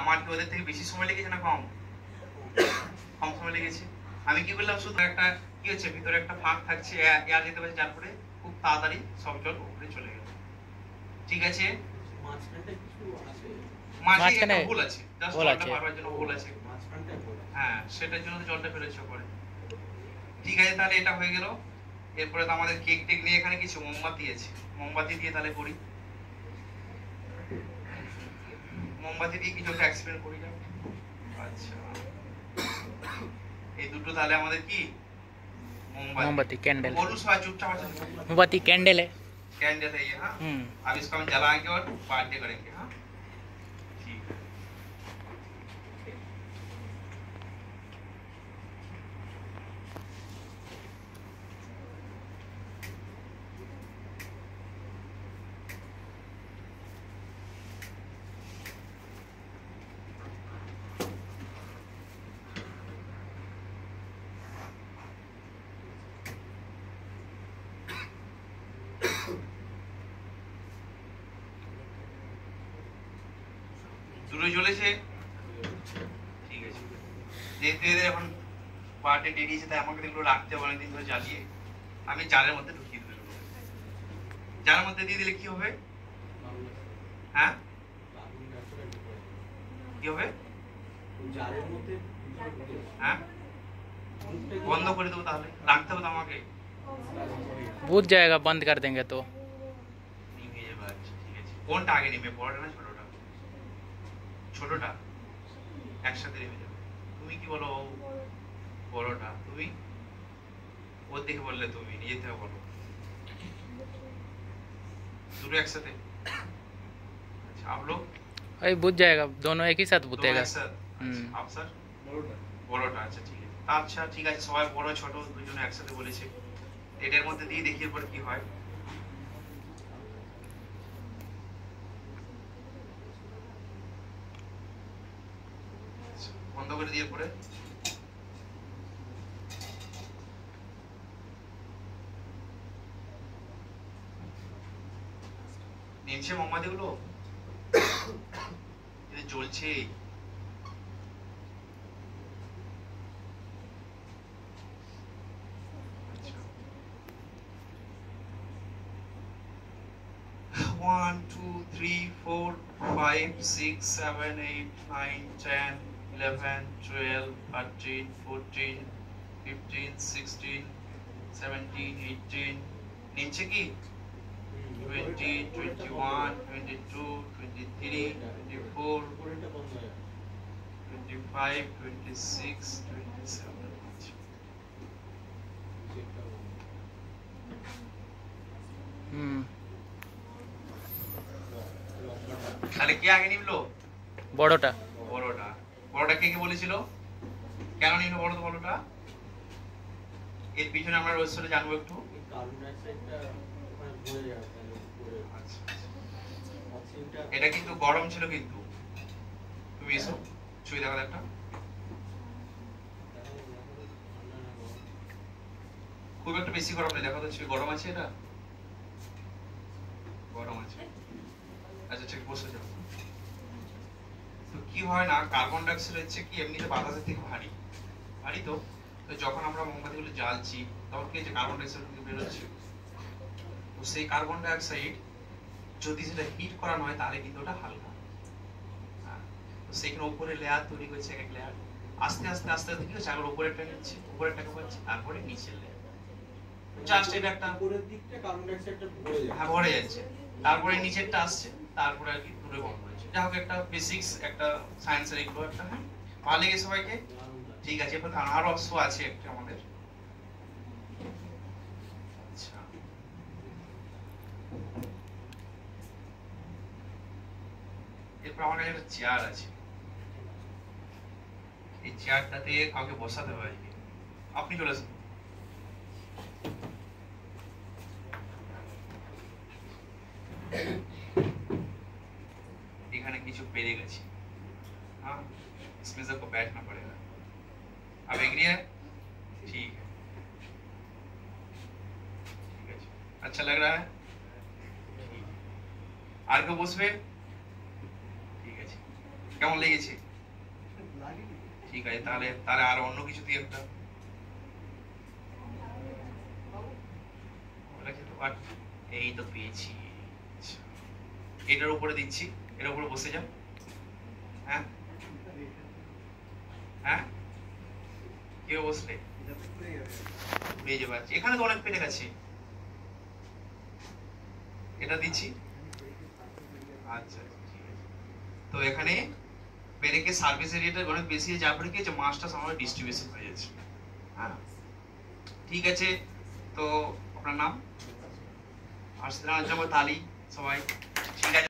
আমার কি ওদের থেকে বেশি সময় লেগেছে না কম? কম সময় লেগেছে। আমি কি বললাম, শুধু একটা কি হচ্ছে, ভিতরে একটা ফাঁক থাকছে, এয়ার যেতে পারছে, যার পরে খুব তাড়াতাড়ি সব জল উপরে চলে গেল। ঠিক আছে, মাঝে একটা হোল আছে, জাস্ট জলটা পারবার জন্য হোল আছে। হ্যাঁ, সেটার জন্য জলটা বেরোচ্ছে উপরে। ঠিক আছে, তাহলে এটা হয়ে গেল। এরপরে তো আমাদের কেক টেক নিয়ে এখানে কিছু মোমবাতি আছে, মোমবাতি দিয়ে তাহলে করি। মোমবাতি দিয়ে কিছু একটা এক্সপেরিমেন্ট করি যাবে। আচ্ছা, এই দুটো তাহলে আমাদের কি मोमबत्ती कैंडल। बोलो सवाल चुपचाप से। मोमबत्ती कैंडल है, कैंडल है ये। हाँ, अब इसको हम जलाएंगे और पार्टी करेंगे। हाँ ठीक है। দুটো জ্বলেছে, ঠিক আছে। যেহেতু এদের এখন পার্টে বেরিয়েছে, তাই আমাকে এগুলো রাখতে হবে অনেকদিন ধরে জ্বালিয়ে। আমি জারের মধ্যে ঢুকিয়ে দেবো। জারের মধ্যে দিয়ে দিলে কি হবে? হ্যাঁ, কি হবে? হ্যাঁ, বন্ধ করে দেবো। তাহলে রাখতে হবে তো আমাকে। बुझ जाएगा बंद कर देंगे तो। ঠিক আছে, কোনটা আগে নেবে, বড়টা না ছোটটা? ছোটটা একসাথে নেমে যাবে। তুমি কি বলো? বড়টা। তুমি ওর দিকে বললে, তুমি নিজের থেকে বলো। দুটো একসাথে। अच्छा आप लोग? भाई बुझ जाएगा, दोनों एक ही साथ बुझेगा। आप सर? বড়টা। আচ্ছা ঠিক আছে। আচ্ছা ঠিক আছে, সবাই বড় ছোট দুজনে একসাথে বলেছে। এটার মধ্যে দিয়ে দেখি এরপর কি হয়। বন্ধ করে দিয়ে পরে নিচে মোমবাতি গুলো জ্বলছে। One, two, three, four, 5, 6, 7, 8, 9, 10, 11, 12, 13, 14, 15, 16, 17, 18, নিচে কি 20, 21, 22, 23, 24, 25, 26, 27. তাহলে কে আগে নিবলো? বড়টা। বড়টা। বড়টা কে কে বলেছিল? কেন নিল বড়টা? বড়টা এর পিছনে আমরা রহস্যটা জানবো একটু। এটা কিন্তু গরম ছিল, কিন্তু তুমি এসো ছুঁয়ে দেখো একটা। খুব একটা বেশি গরম নেই, দেখো তো ছুঁয়ে। গরম আছে? এটা গরম আছে। আচ্ছা ঠিক, বসে যাও। তো কি হয় না, কার্বন ডাই অক্সাইড হচ্ছে কি এমনিতে বাতাসের থেকে ভারী, ভারী। তো যখন আমরা মোমবাতিগুলো জ্বালছি, তখন কি যে কার্বন ডাই অক্সাইড বেরোচ্ছে। তো সেই কার্বন ডাই অক্সাইড যদি সেটা হিট করানো হয়, তাহলে কিন্তু ওটা হালকা। তো সেখানে উপরে লেয়ার তৈরি হয়েছে, এক লেয়ার। আস্তে আস্তে আস্তে আস্তে কি হচ্ছে, আবার উপরেরটা নিচ্ছে, উপরেরটাকে পাচ্ছে, তারপরে নিচের লেয়ার। জাস্ট এটা একটা উপরের দিকটা কার্বন ডাই অক্সাইডটা ভরে যাচ্ছে। হ্যাঁ, ভরে যাচ্ছে। তারপরে নিচেরটা আসছে, তারপরে আর কি পুরো বন্ধ হয়েছে। যা হোক, একটা বেসিক্স, একটা সায়েন্সের এগুলো একটা। হ্যাঁ, ভালো লেগে সবাইকে? ঠিক আছে, এবার আরো অংশ আছে একটা আমাদের। আচ্ছা, এরপর আমার কাছে একটা চেয়ার আছে। এই চেয়ারটাতে কাউকে বসাতে হবে আজকে। আপনি চলে আসুন। এখানে কিছু পেরে গেছি। हाँ, इसमें सबको बैठना पड़ेगा। अब एग्री है? ठीक है, ठीक है। अच्छा लग रहा है? আর কেউ বসবে? ঠিক আছে। কেমন লেগেছে? ঠিক আছে, তাহলে তাহলে আর অন্য কিছু দিয়ে একটা এই তো পেয়েছি। আচ্ছা, এটার উপরে দিচ্ছি, এটার উপরে বসে যাও। হ্যাঁ হ্যাঁ, কেউ বসলে পেয়ে যাবে। এখানে তো অনেক পেরে গেছে, এটা দিচ্ছি। আচ্ছা ঠিক আছে, তো এখানে পেরেকে সার্ভিস এরিয়াটা অনেক বেশি যা পড়ে গিয়েছে, মাছটা সামনে ডিস্ট্রিবিউশন হয়ে যাচ্ছে। হ্যাঁ ঠিক আছে, তো আপনার নাম আর সেটা তালি সবাই। ঠিক আছে।